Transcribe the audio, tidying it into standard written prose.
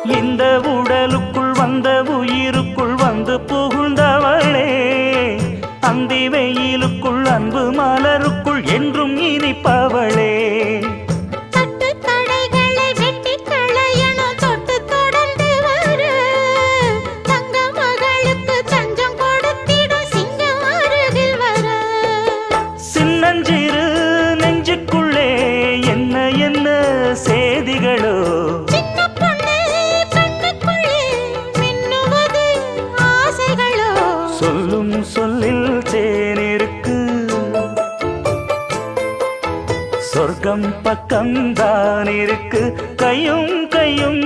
இந்த உடலுக்குள் வந்த உயிருக்குள் வந்து புகுந்தவளே, அந்தி வெயிலுக்குள் அன்பு மலருக்குள் என்றும் இனிப்பவளே. சின்னஞ்சிறு நெஞ்சுக்குள்ளே என்ன என்ன சேதிகளோ, சொல்லும் சொல்லில் தேனிருக்கு, சொர்க்கம் பக்கம்தான் இருக்கு, கையும் கையும்